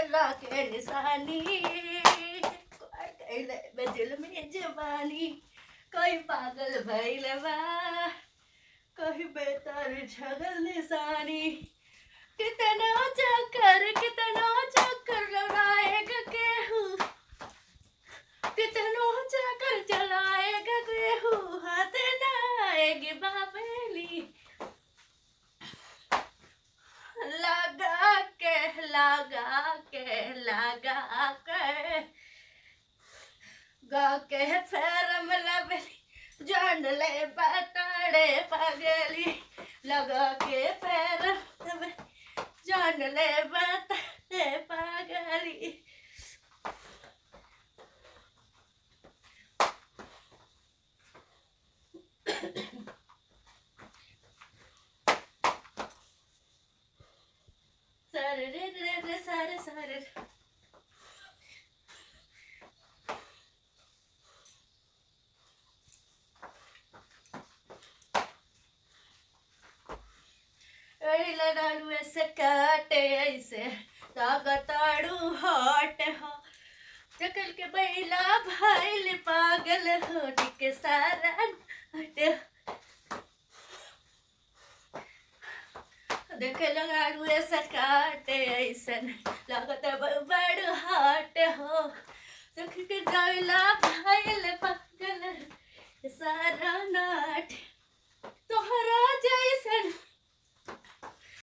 केला के निशानी कैले बजल में जवानी कोई पागल भइल बा कोई बेतार छगल निशानी कितना चक्कर लगाएगा केहू कितनो चक्कर चलाएगा केहू हाथ ना आएगी बाबेली लगा के गा के फेर मलबली जान ले बताड़े पगली लगा के फेर जान ले बताड़े पगली सारे रे रे रे सारे सारे लड़ाड़ू ऐसे काटे ऐसे तागताड़ू हॉट हो चकल के बैला भाईल पागल हो के सारा हटे देखे लगाड़ू ऐसे काटे ऐसे लागत बड़ हॉट हो देख के बैला भाईल पागल सारा नाट तोहरा जैसन